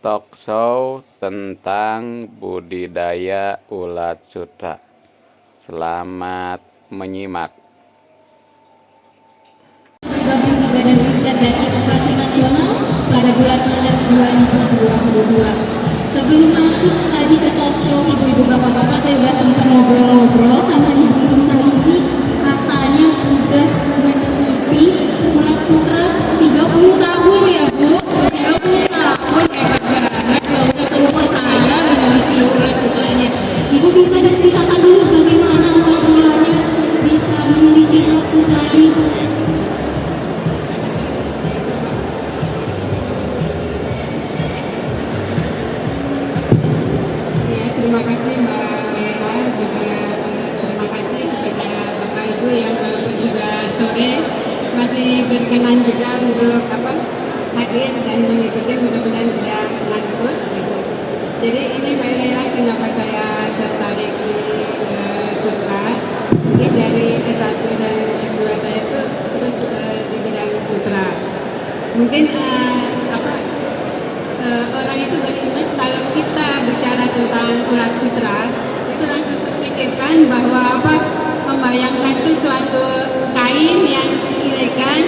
talkshow tentang budidaya ulat sutra. Selamat menyimak. Bergabung di Badan Riset dan Inovasi Nasional pada bulan Maret 2022. Sebelum masuk tadi ke talkshow ibu-ibu bapak-bapak, saya sudah sempat ngobrol-ngobrol sama Ibu Kunsa ini. Katanya sudah meneliti ulat sutra 30 tahun ya Bu. 30 tahun, hebat banget loh, udah seumur saya meneliti ulat sutranya. Ibu bisa diceritakan dulu bagaimana awal mulanya bisa meneliti ulat sutra ini Bu? Terima kasih Mbak Lela, juga terima kasih kepada Bapak Ibu yang walaupun sudah sore masih berkenan juga untuk hadir dan mengikuti, mudah-mudahan tidak ngantuk gitu. Jadi ini Mbak Lela, kenapa saya tertarik di sutra? Mungkin dari S1 dan S2 saya itu terus di bidang sutra. Mungkin orang itu berimage kalau kita bicara tentang ulat sutra itu langsung terpikirkan bahwa membayangkan itu suatu kain yang elegan,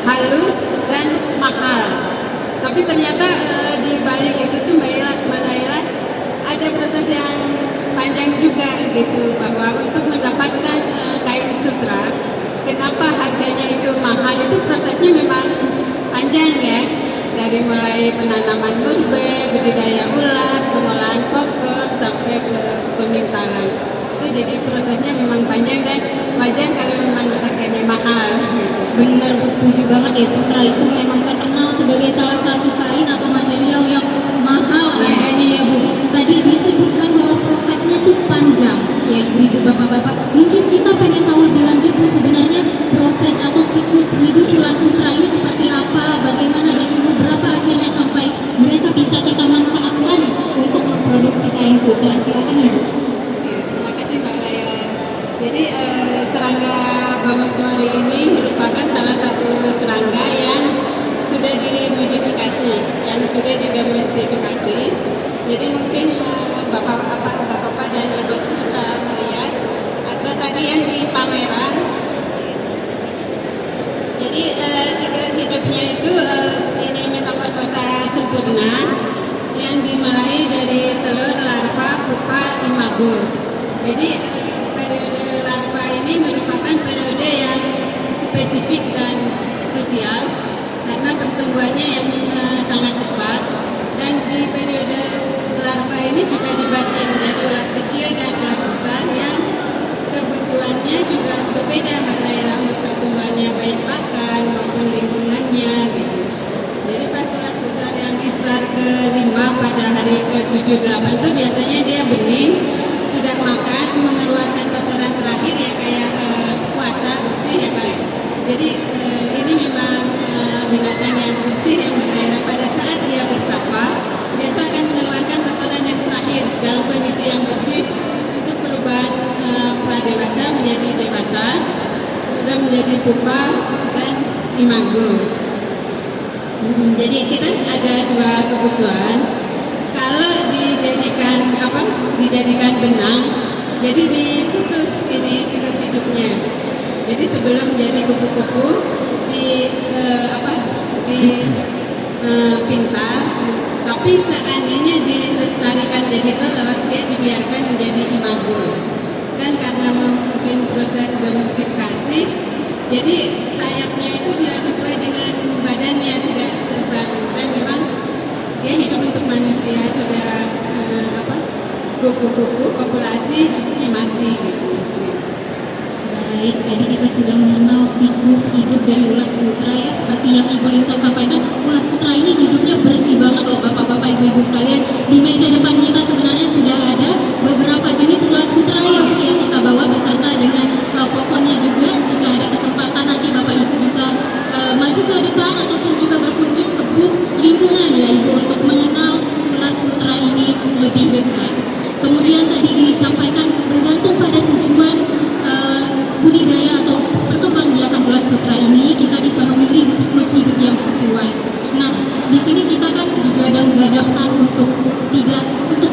halus dan mahal. Tapi ternyata di balik itu tuh Mbak Ella ada proses yang panjang juga gitu, bahwa untuk mendapatkan kain sutra, kenapa harganya itu mahal, itu prosesnya memang panjang ya. Dari mulai penanaman murbe, budidaya ulat, pengolahan kokon, sampai ke pemintalan. Itu jadi prosesnya memang panjang dan wajar kalau memang harganya mahal. Benar Bu, setuju banget ya, sutra itu memang terkenal sebagai salah satu kain atau material yang mahal harganya ya Bu. Tadi disebutkan bahwa prosesnya itu panjang ya ibu-ibu bapak-bapak. Mungkin kita pengen tahu lebih lanjut Bu, sebenarnya proses atau siklus hidup ulat sutra ini seperti apa, bagaimana dan umur berapa akhirnya sampai mereka bisa kita manfaatkan untuk memproduksi kain sutra. Silakan Ibu. Ya, terima kasih Mbak Laila. Jadi serangga Bamus Mori ini merupakan salah satu serangga yang sudah dimodifikasi, yang sudah didomestifikasi. Jadi mungkin bapak-bapak dan ibu bisa melihat apa tadi yang di pameran. Jadi siklus hidupnya itu ini metamorfosa sempurna yang dimulai dari telur, larva, pupa, imago. Jadi periode larva ini merupakan periode yang spesifik dan krusial karena pertumbuhannya yang sangat cepat, dan di periode larva ini juga dibagi menjadi ulat kecil dan ulat besar yang kebutuhannya juga berbeda Mbak Laila untuk pertumbuhannya, baik pakan maupun lingkungannya gitu. Jadi pas ulat besar yang iftar ke-5 pada hari ke-7-8 itu biasanya dia bening, tidak makan, mengeluarkan kotoran terakhir ya kayak puasa bersih ya Pak. Jadi ini memang binatang yang bersih yang Mbak Laila. Pada saat dia bertapa, dia itu akan mengeluarkan kotoran yang terakhir dalam kondisi yang bersih untuk perubahan pradewasa menjadi dewasa, kemudian menjadi pupa dan imago. Jadi kita ada dua kebutuhan. Kalau dijadikan benang, jadi diputus ini siklus hidupnya. Jadi sebelum menjadi kupu-kupu pintar, tapi seandainya dilestarikan jadi telur, dia dibiarkan menjadi imago. Dan karena mungkin proses domestifikasi, jadi sayapnya itu tidak sesuai dengan badannya, tidak terbang, dan memang dia hidup untuk manusia. Sudah kupu-kupu populasi mati gitu. Baik, tadi kita sudah mengenal siklus hidup dari ulat sutra ya. Seperti yang Ibu Linca sampaikan, ulat sutra ini hidupnya bersih banget loh bapak-bapak, ibu-ibu sekalian. Di meja depan kita sebenarnya sudah ada beberapa jenis ulat sutra yang kita bawa beserta dengan kokonnya juga. Jika ada kesempatan nanti bapak ibu bisa maju ke depan ataupun juga berkunjung ke booth lingkungan ya Ibu, untuk mengenal ulat sutra ini lebih dekat. Kemudian tadi disampaikan bergantung pada tujuan budidaya atau perkembangbiakan ulat sutra ini, kita bisa memilih siklus hidup yang sesuai. Nah, di sini kita kan digadang-gadangkan untuk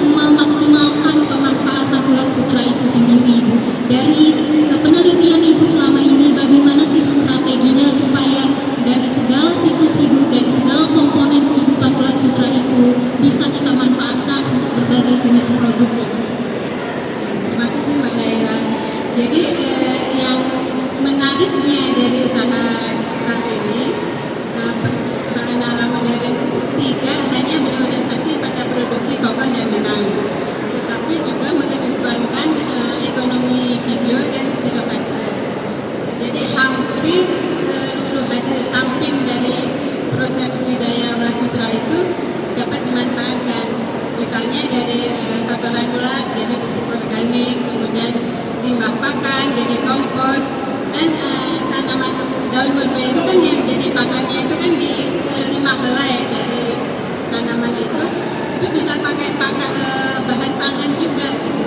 memaksimalkan pemanfaatan ulat sutra itu sendiri, Ibu. Dari penelitian Ibu selama ini, bagaimana sih strateginya supaya dari segala siklus hidup, dari segala komponen kehidupan ulat sutra itu bisa kita manfaatkan untuk berbagai jenis produk? Terima kasih Mbak Naila. Jadi yang menariknya dari usaha sutra ini, persutraan ala modern itu tidak hanya berorientasi pada produksi koper dan benang, tetapi juga mengedepankan ekonomi hijau dan zero waste. Jadi hampir seluruh hasil samping dari proses budidaya ulat sutra itu dapat dimanfaatkan. Misalnya dari kotoran ulat jadi pupuk organik, kemudian limbah pakan jadi kompos, dan tanaman daun murbei itu kan yang jadi pakannya itu kan di 5 helai dari tanaman itu bisa pakai bahan pangan juga gitu.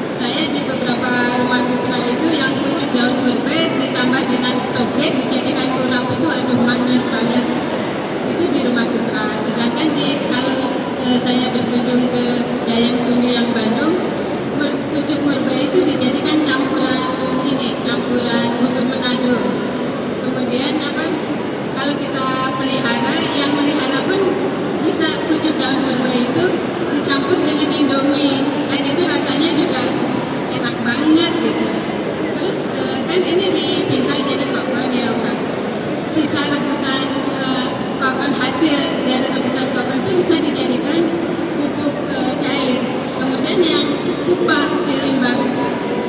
Saya di beberapa rumah sutra itu yang pucuk daun murbei ditambah dengan toge dijadikan urap itu aduh manis banget. Itu di rumah sutra. Sedangkan kalau saya berkunjung ke Dayang Sumiang Bandung, pucuk murbei itu dijadikan campuran bubur Manado. Kemudian kalau kita pelihara, yang melihara pun bisa pucuk daun murbei itu dicampur dengan Indomie, dan itu rasanya juga enak banget gitu. Terus kan ini dipintal jadi kokon ya Mbak. Sisa rebusan kokon, hasil dari rebusan kokon itu bisa dijadikan pupuk cair. Kemudian yang pupa hasil limbah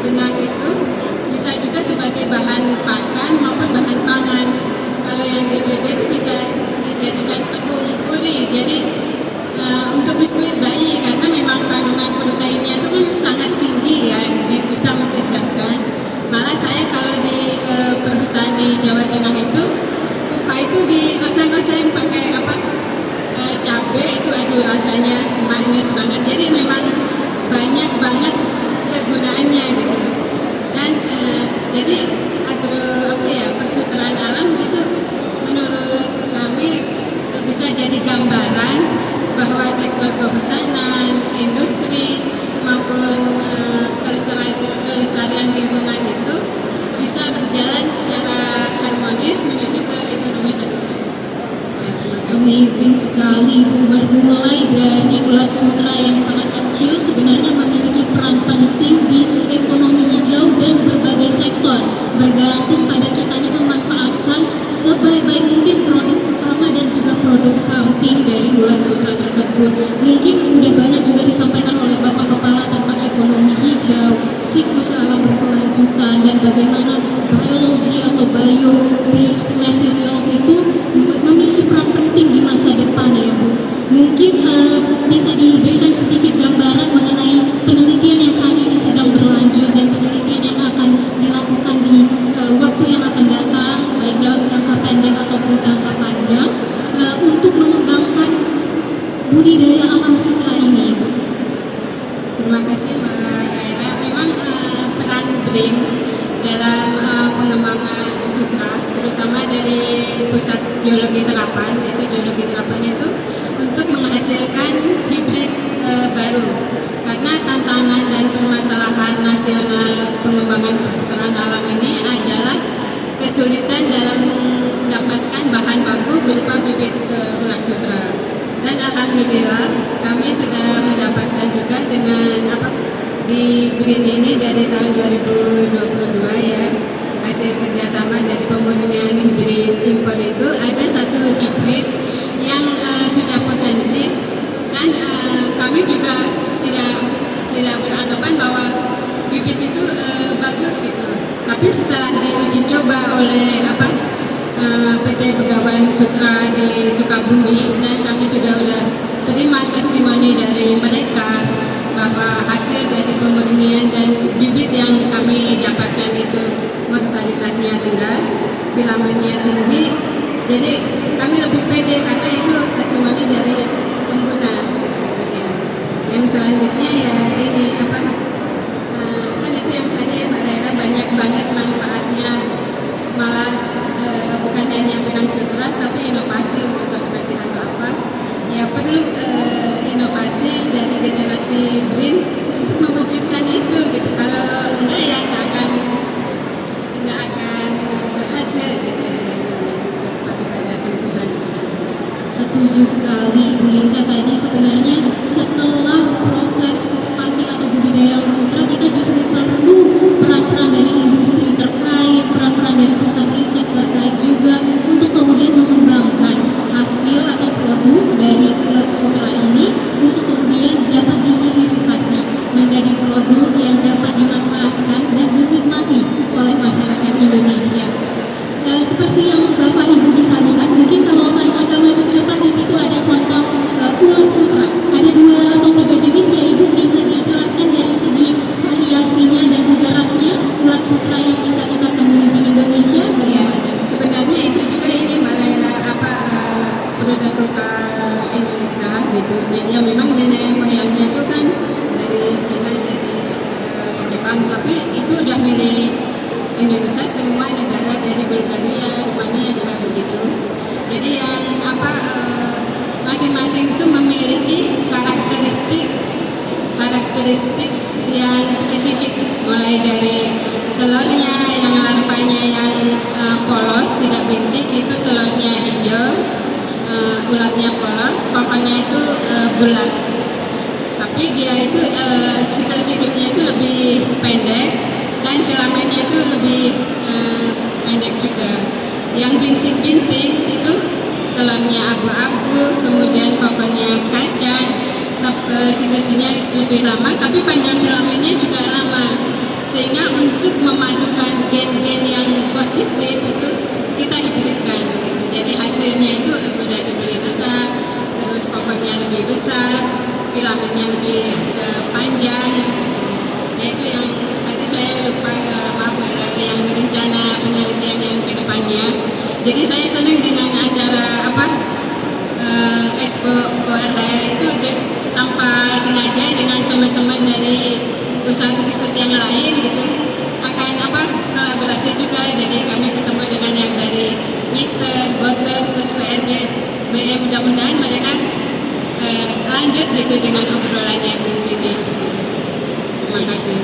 benang itu bisa juga sebagai bahan pakan maupun bahan pangan. Kalau yang DBB itu bisa dijadikan tepung furi, jadi untuk biskuit bayi, karena memang kandungan proteinnya itu kan sangat tinggi ya, bisa mencerdaskan. Malah saya kalau di perhutani Jawa Tengah itu pupa itu dioseng-oseng pakai cabai itu aduh rasanya manis banget. Jadi memang banyak banget kegunaannya gitu. Dan jadi persutraan alam gitu menurut kami bisa jadi gambaran bahwa sektor kehutanan, industri maupun kelestarian lingkungan itu bisa berjalan secara harmonis menuju ke ekonomi sirkular. Amazing sekali, Bu. Bermulai dari ulat sutra yang sangat kecil sebenarnya memiliki peran penting di ekonomi hijau dan berbagai sektor, bergantung pada kitanya memanfaatkan sebaik-baik mungkin produk utama dan juga produk samping dari ulat sutra tersebut. Mungkin udah banyak juga disampaikan oleh Bapak Kepala tentang ekonomi hijau, siklus alam berkelanjutan, dan bagaimana biologi atau bio-based materials itu memiliki peran penting di masa depan ya Bu. Mungkin bisa diberikan sedikit gambaran mengenai penelitian yang saat ini sedang berlanjut dan penelitian yang akan dilakukan di waktu yang akan datang, baik dalam jangka pendek ataupun jangka panjang, untuk mengembangkan budidaya alam sutra ini, Bu. Terima kasih Mbak Raila. Memang peran BRIN dalam pengembangan sutra, terutama dari pusat geologi terapan, yaitu geologi terapan itu untuk menghasilkan hibrid baru. Karena tantangan dan permasalahan nasional pengembangan persutraan alam ini adalah kesulitan dalam mendapatkan bahan baku berupa bibit ulat sutra. Dan alhamdulillah kami sudah mendapatkan juga dengan di BRIN ini dari tahun 2022 ya, hasil kerjasama dari pemurnian hibrid impor itu ada satu hibrid yang sudah potensi, dan kami juga tidak beranggapan bahwa bibit itu bagus gitu. Tapi setelah diuji coba oleh PT Begawan Sutra di Sukabumi, dan kami sudah terima testimoni dari mereka bahwa hasil dari pemurnian dan bibit yang kami dapatkan itu mortalitasnya rendah, filamennya tinggi. Jadi kami lebih pede karena itu testimoni dari pengguna gitu ya. Yang selanjutnya ya ini kan itu yang tadi Mbak Daira banyak banget manfaatnya, malah bukan hanya benang sutra tapi inovasi untuk kosmetik atau apa ya perlu inovasi dari generasi BRIN untuk mewujudkan itu gitu. Kalau enggak ya nggak akan berhasil gitu. Harus ada sentuhan di sana. Setuju sekali Bu Linca. Tadi sebenarnya setelah proses kultivasi atau budidaya Alam Sutra, kita justru perlu peran-peran dari industri terkait, peran-peran dari pusat riset terkait juga untuk kemudian mengembangkan hasil atau produk dari ulat sutra ini untuk kemudian dapat dihilirisasi menjadi produk yang dapat dimanfaatkan dan dinikmati oleh masyarakat Indonesia. Seperti yang Bapak Ibu bisa lihat, mungkin kalau agak maju ke depan, di situ ada contoh ulat sutra. Ada 2 atau 3 jenis ya, Ibu bisa dijelaskan dari segi variasinya dan juga rasnya ulat sutra yang bisa kita temui di Indonesia. Ya, sebenarnya itu juga ini produk lokal Indonesia gitu. Ya memang nenek moyangnya itu kan dari Cina, dari Jepang, tapi itu udah milik Indonesia semua negara, dari Bulgaria, Rumania juga begitu. Jadi yang masing-masing itu memiliki karakteristik yang spesifik, mulai dari telurnya yang larvanya yang polos tidak bintik, itu telurnya hijau, ulatnya polos, kokonnya itu bulat. Tapi dia itu siklus hidupnya itu lebih pendek dan filamennya itu lebih pendek juga. Yang bintik-bintik itu telurnya abu-abu, kemudian kokonnya kacang, siklusnya lebih lama, tapi panjang filamennya juga lama. Sehingga untuk memadukan gen-gen yang positif itu kita hibridkan gitu. Jadi hasilnya itu mudah dibeli tetap, terus kokonnya lebih besar, filamennya lebih panjang gitu. Nah itu yang tadi saya lupa, maaf ada yang rencana penelitian yang ke depannya. Jadi saya senang dengan acara Expo ORHL itu tanpa sengaja dengan teman-teman dari usaha riset yang lain gitu akan kolaborasi juga. Jadi kami ketemu dengan yang dari MITER, BOTER, terus PRB, BM, mudah-mudahan mereka lanjut gitu dengan obrolan yang di sini. Terima kasih.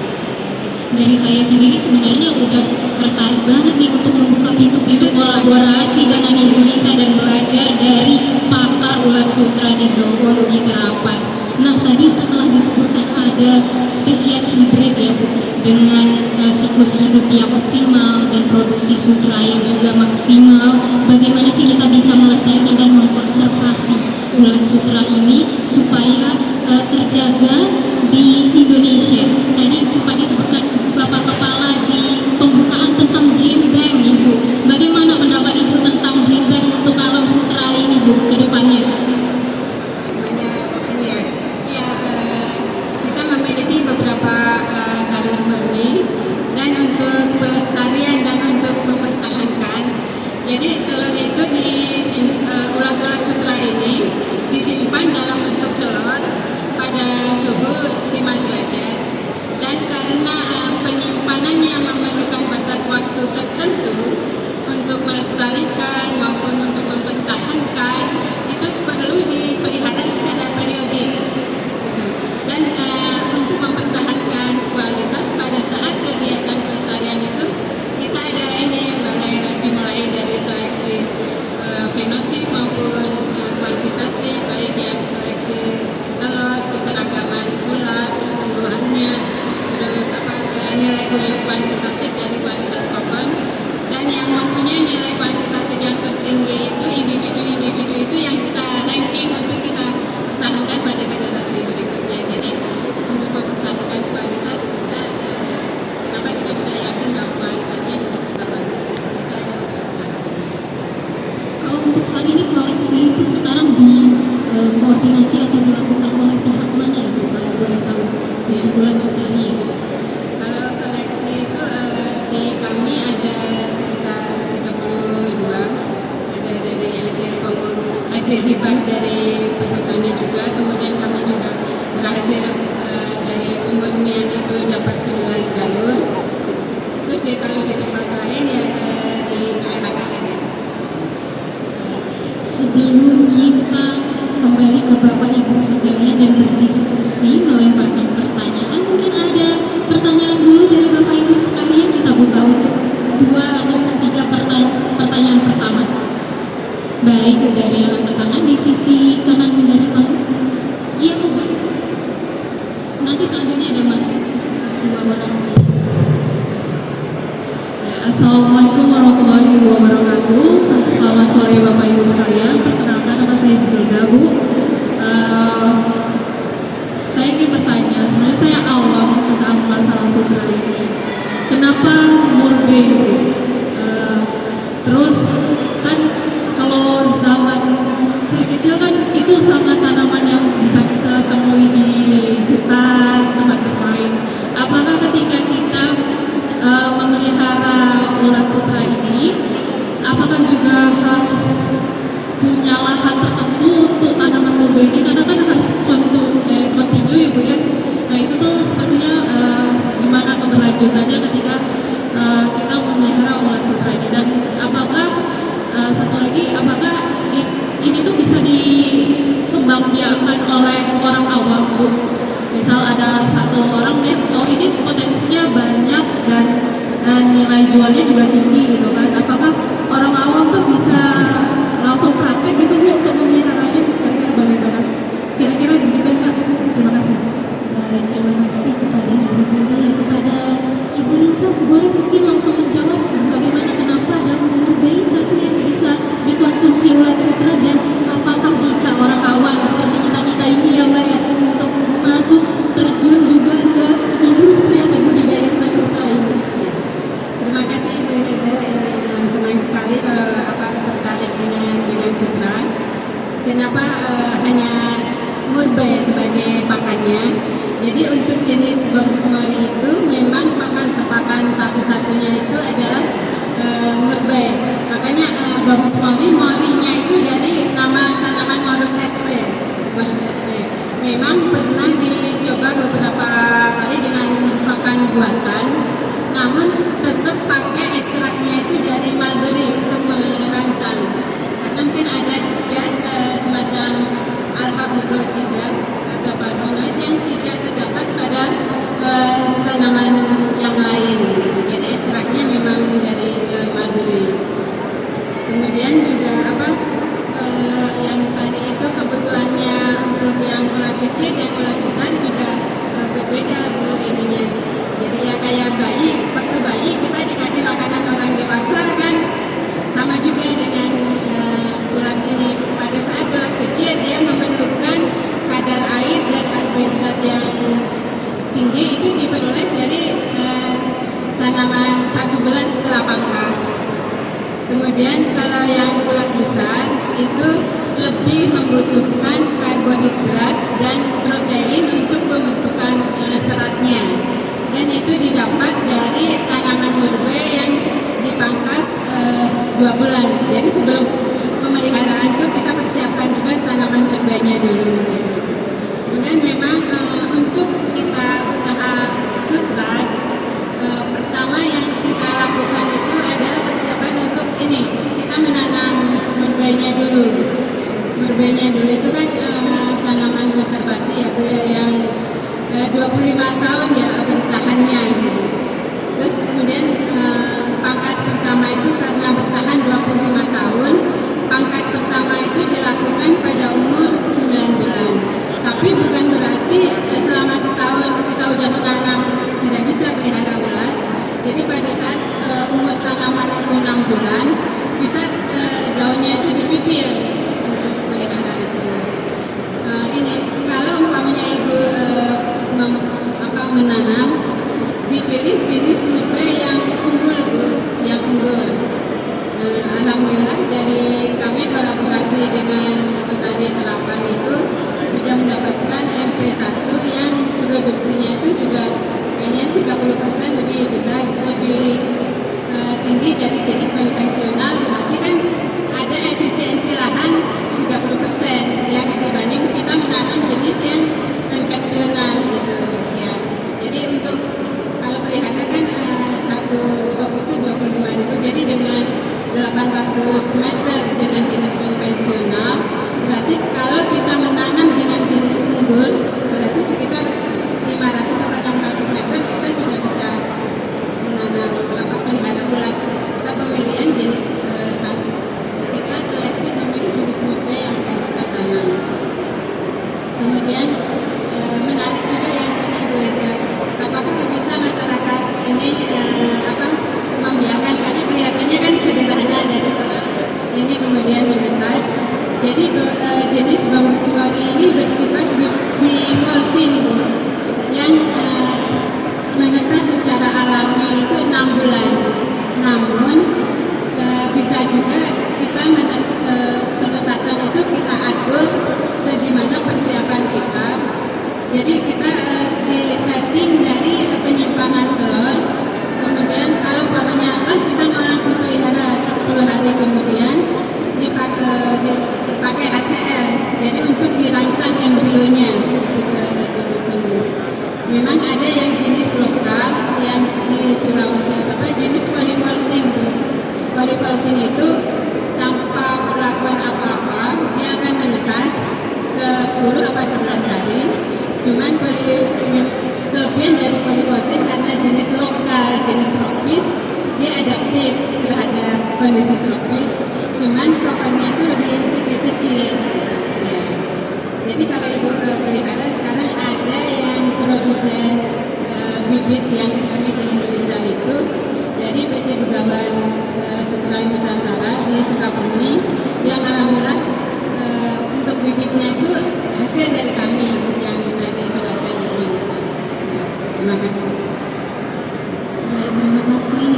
Dari saya sendiri sebenarnya udah tertarik banget nih untuk membuka pintu-pintu kolaborasi dengan Ibu Linca dan belajar dari pakar ulat sutra di zoologi Kerapan. Nah tadi setelah disebutkan ada spesies hibrid ya Bu, dengan siklus hidup yang optimal dan produksi sutra yang juga maksimal, bagaimana sih kita bisa melestarikan dan mengkonservasi ulat sutra ini supaya terjaga di Indonesia? Tadi sempat disebutkan Bapak Kepala di pembukaan tentang gene bank, Ibu. Bagaimana pendapat Ibu tentang gene bank untuk alam sutra ini, Bu, ke depannya? Sebenarnya ini kita memiliki beberapa galur murni, dan untuk pelestarian dan untuk mempertahankan. Jadi telur itu ulat-ulat sutra ini disimpan dalam bentuk telur pada suhu 5 derajat, dan karena penyimpanannya memerlukan batas waktu tertentu untuk melestarikan maupun untuk mempertahankan, itu perlu dipelihara secara periodik gitu. Dan untuk mempertahankan kualitas pada saat kegiatan pelestarian itu kita ada ini dimulai dari seleksi fenotip maupun kuantitatif, baik yang seleksi telur, keseragaman ulat, tumbuhannya, terus nilai kuantitatif dari kualitas kokon, dan yang mempunyai nilai kuantitatif yang tertinggi itu individu-individu itu yang kita ranking untuk kita pertahankan pada generasi berikutnya. Jadi untuk mempertahankan kualitas kita, kenapa kita bisa yakin bahwa kualitasnya bisa tetap bagus, itu ada beberapa tahapannya. Kalau untuk saat ini koleksi itu sekarang koordinasi atau dilakukan oleh pihak mana ya Bu, kalau boleh tahu? Ya. Untuk ulat sutra ini. Kalau koleksi itu di kami ada sekitar 32, ada dari hasil hibah dari perhutani juga, kemudian kami juga berhasil dari pemurnian itu dapat 9 galur. Terus kalau di tempat lain ya di KRK ada. Sebelum kita kembali Bapak Ibu sekalian dan berdiskusi, melemparkan pertanyaan. Mungkin ada pertanyaan dulu dari Bapak Ibu sekalian, kita buka untuk 2 atau 3 pertanyaan pertama. Baik, dari yang angkat tangan di sisi kanan dari panggung. Iya Bu. Nanti selanjutnya ada Mas dua orang. Assalamualaikum warahmatullahi wabarakatuh. Selamat sore Bapak Ibu sekalian. Perkenalkan, nama saya Zilda, Bu. Saya ingin bertanya, sebenarnya saya awam tentang masalah sutra ini. Kenapa murbe, Bu? Terus kan kalau zaman saya kecil kan itu sama tanaman yang bisa kita temui di hutan, tempat bermain. Apakah ketika kita memelihara ulat sutra ini, apakah juga harus punya lahan tertentu untuk tanaman murbe ini? Karena kan harus kontinu ya Bu ya. Nah itu tuh sepertinya gimana keberlanjutannya ketika kita memelihara ulat sutra ini, dan apakah satu lagi, apakah ini tuh bisa dikembangbiakan oleh orang awam Bu? Misal ada satu orang lihat, oh ini potensinya banyak dan nilai jualnya juga tinggi gitu kan. Apakah orang awam tuh bisa langsung praktek gitu Bu untuk memeliharanya? Kira-kira bagaimana? Kira-kira begitu Mbak. Terima kasih. Baik, terima kasih kepada Ibu Siti. Kepada Ibu Lincok, boleh mungkin langsung menjawab bagaimana, kenapa daun murbe satu yang bisa dikonsumsi ulat sutra, dan apakah bisa orang awam seperti kita ini ya Mbak ya untuk masuk terjun juga ke industri atau budidaya ulat sutra ini? Ya. Terima kasih Ibu Rida. Ini senang sekali kalau Abang tertarik dengan bidang sutra. Kenapa hanya murbe sebagai pakannya? Jadi untuk jenis bagus mori itu memang pakan sepakan satu-satunya itu adalah murbe. Makanya bagus morinya itu dari nama tanaman Morus sp. Memang pernah dicoba beberapa kali dengan pakan buatan, namun tetap pakai ekstraknya itu dari mulberry untuk merangsang. Karena mungkin ada zat semacam alpha glucosida atau flavonoid yang tidak terdapat pada tanaman yang lain gitu. Jadi ekstraknya memang dari mulberry. Kemudian juga yang tadi itu kebutuhannya untuk yang ulat kecil dan ulat besar juga berbeda Bu ininya. Jadi ya kayak waktu bayi kita dikasih makanan orang dewasa kan sama juga dengan ulat ini. Pada saat ulat kecil dia memerlukan kadar air dan karbohidrat yang tinggi, itu diperoleh dari tanaman 1 bulan setelah pangkas. Kemudian kalau yang ulat besar itu lebih membutuhkan karbohidrat dan protein untuk pembentukan seratnya, dan itu didapat dari tanaman murbe yang dipangkas 2 bulan. Jadi sebelum pemeliharaan itu kita persiapkan juga tanaman murbenya dulu gitu. Kemudian memang untuk kita usaha sutra gitu, pertama yang kita lakukan itu adalah persiapan untuk ini, kita menanam murbenya dulu gitu. Murbenya dulu itu kan tanaman konservasi ya Bu, yang 25 tahun ya bertahannya gitu. Terus kemudian pangkas pertama itu karena bertahan 25 tahun, pangkas pertama itu dilakukan pada umur 9 bulan. Tapi bukan berarti selama setahun kita udah menanam tidak bisa pelihara ulat. Jadi pada saat umur tanaman itu 6 bulan, bisa daunnya itu dipipil untuk pelihara itu. Ini kalau umpamanya Ibu menanam, dipilih jenis murbe yang unggul Bu, yang unggul. Alhamdulillah dari kami kolaborasi dengan petani terapan itu sudah mendapatkan MV1 yang produksinya itu juga kayaknya 30% lebih besar, lebih tinggi dari jenis konvensional. Berarti kan ada efisiensi lahan 30% ya dibanding kita menanam jenis yang konvensional gitu ya. Jadi untuk kalau pelihara kan satu box itu 25.000, jadi dengan 800 meter dengan jenis konvensional, berarti kalau kita menanam unggul, berarti sekitar 500 sampai 600 meter kita sudah bisa menanam pelihara ulat. Bisa pemilihan jenis kita selektif memilih jenis mupe yang akan kita tanam. Kemudian menarik juga yang tadi Ibu Rega, apakah bisa masyarakat ini membiarkan, karena kelihatannya kan sederhana dari telur ini kemudian menetas. Jadi jenis bambu cimori ini bersifat bivoltin, Bu, yang menetas secara alami itu 6 bulan. Namun bisa juga kita penetasan itu kita atur segimana persiapan kita. Jadi kita di setting dari penyimpanan telur. Kemudian kalau umpamanya kita mau langsung pelihara 10 hari kemudian dipakai ACL. Jadi untuk dirangsang embrionya itu tumbuh. Memang ada yang jenis lokal yang di Sulawesi, jenis polyvoltin. Polyvoltin itu tanpa perlakuan apa-apa dia akan menetas 10 atau 11 hari. Cuman kelebihan dari polyvoltin karena jenis lokal, jenis tropis, dia adaptif terhadap kondisi tropis. Cuman kokonnya itu lebih kecil-kecil. Ya. Jadi kalau Ibu pelihara sekarang ada yang produsen bibit yang resmi di Indonesia itu dari PT Begawan Sutra Nusantara di Sukabumi, yang alhamdulillah untuk bibitnya itu hasil dari kami yang bisa disebarkan di Indonesia. Ya, terima kasih. Baik, terima kasih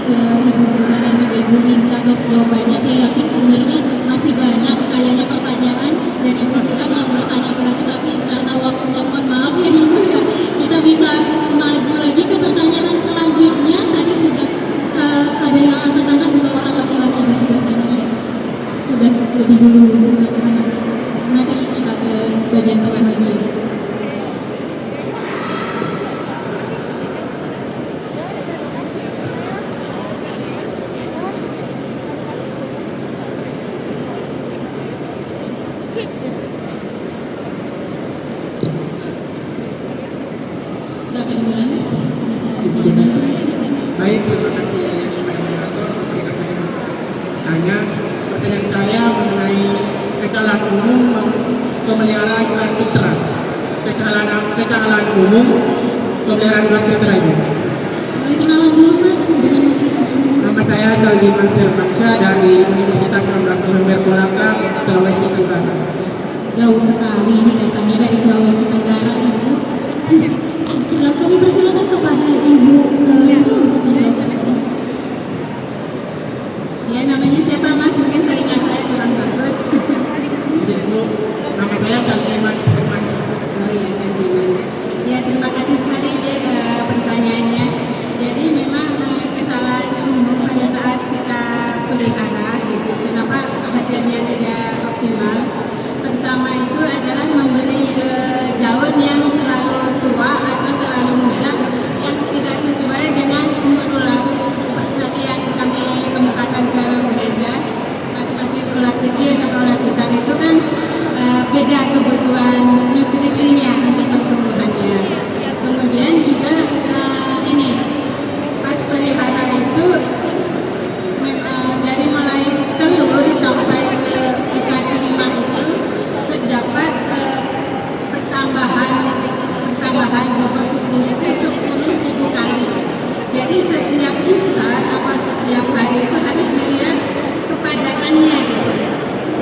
Ibu Zura dan juga Ibu Linca atas jawabannya. Saya yakin sebenarnya masih banyak kayaknya pertanyaan dan Ibu Zura mau bertanya lagi, tapi karena waktunya mohon maaf ya Ibu ya, kita bisa maju lagi ke pertanyaan selanjutnya. Tadi sudah ada yang angkat tangan, 2 orang laki-laki di sebelah sana ya. Sudah lebih dulu nanti kita ke bagian tengah lagi. Baik, terima kasih kepada moderator memberikan saya kesempatan bertanya. Pertanyaan saya mengenai kesalahan umum pemeliharaan ulat sutra. Kesalahan umum pemeliharaan ulat sutra ini. Boleh kenalan dulu Mas dengan Mas Rita. Nama saya Saldi Mansir Mansyah dari Universitas 19 November Kolaka, Sulawesi Tenggara. Jauh sekali ini datangnya dari Sulawesi Tenggara, Ibu. Kami persilakan kepada Ibu untuk menjawab. Ya, namanya siapa Mas? Mungkin telinga saya kurang bagus. Ibu, nama saya Saldi Mansir Mansyah. Oh iya, Kanjiman. Ya, terima kasih sekali pertanyaannya. Jadi memang kesalahan umum pada saat kita pelihara gitu. Kenapa hasilnya tidak optimal? Pertama itu adalah memberi daun yang terlalu tua atau terlalu muda yang tidak sesuai dengan umur ulat. Seperti tadi yang kami kemukakan ke berbeda, masing-masing ulat kecil sama ulat besar itu kan beda kebutuhan nutrisinya untuk pertumbuhannya. Kemudian juga ini pas pelihara itu dari mulai telur sampai ke kita terima itu terdapat pertambahan bobot tubuh itu 10.000 kali. Jadi setiap iftar apa setiap hari itu harus dilihat kepadatannya gitu.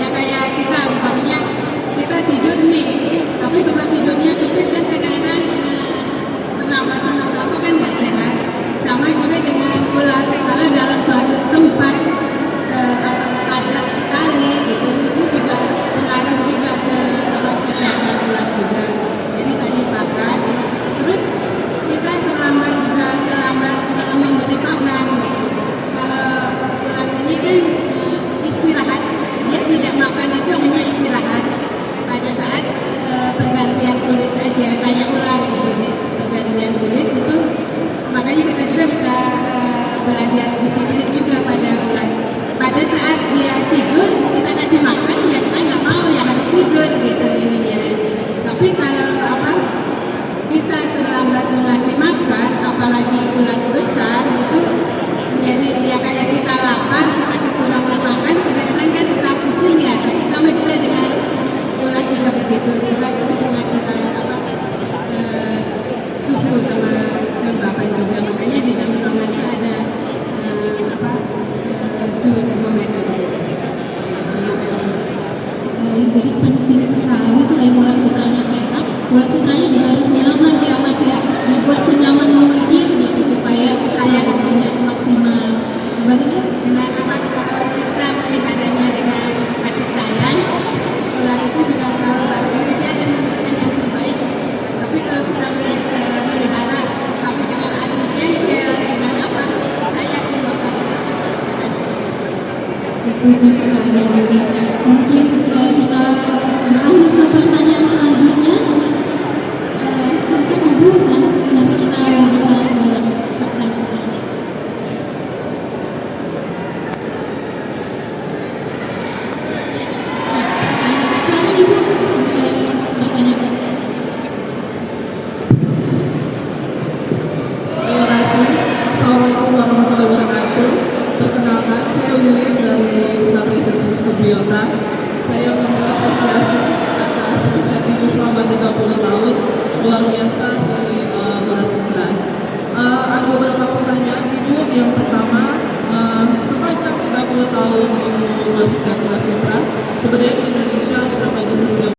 Ya kayak kita umpamanya kita tidur nih, tapi tempat tidurnya sempit kan kadang-kadang pernapasan atau apa kan nggak sehat. Sama juga dengan ulat, kalau dalam suatu tempat padat sekali gitu, itu juga pengaruh juga ke kesehatan ulat juga. Jadi tadi pakan, terus kita terlambat memberi pakan gitu. Kalau ulat ini kan istirahat, dia tidak makan itu hanya istirahat pada saat pergantian kulit saja, kayak ular gitu deh. Pergantian kulit itu makanya kita juga bisa belajar disiplin juga pada ulat. Pada saat dia tidur kita kasih makan, ya kita nggak mau ya harus tidur gitu ininya. Tapi kalau kita terlambat mengasih makan, apalagi ulat besar itu menjadi ya kayak kita lapar, kita kekurangan makan, kadang-kadang kan suka pusing ya, sama juga dengan ulat juga begitu, juga terus mengaturkan suhu sama kelembapan juga, makanya di dalam ruangan itu ada suhu termometer. Terima kasih. Jadi penting sekali selain ulat sutranya sehat, ulat sutranya juga harus nyaman ya Mas ya, dibuat senyaman mungkin gitu supaya saya punya maksimal. Bagaimana? Dengan apa kalau kita melihatnya dengan kasih sayang, ulat itu juga kalau bahasanya dia akan memberikan yang terbaik. Tapi kalau kita melihara tapi dengan hati jengkel, dengan apa, saya yakin bakal itu akan terbaik. Setuju sekali Bu Ica. Mungkin kita beralih ke pertanyaan selanjutnya. Silakan Ibu, nanti kita bisa ke pertanyaan. Silakan Ibu bertanya. Terima kasih. Assalamualaikum warahmatullahi wabarakatuh. Perkenalkan, saya Wiwin dari Pusat Riset Sistem Biota. Saya mengapresiasi atas riset Ibu selama 30 tahun, luar biasa di ulat sutra. Ada beberapa pertanyaan Ibu. Yang pertama, sepanjang 30 tahun Ibu meriset ulat sutra, sebenarnya di Indonesia ada berapa jenis yang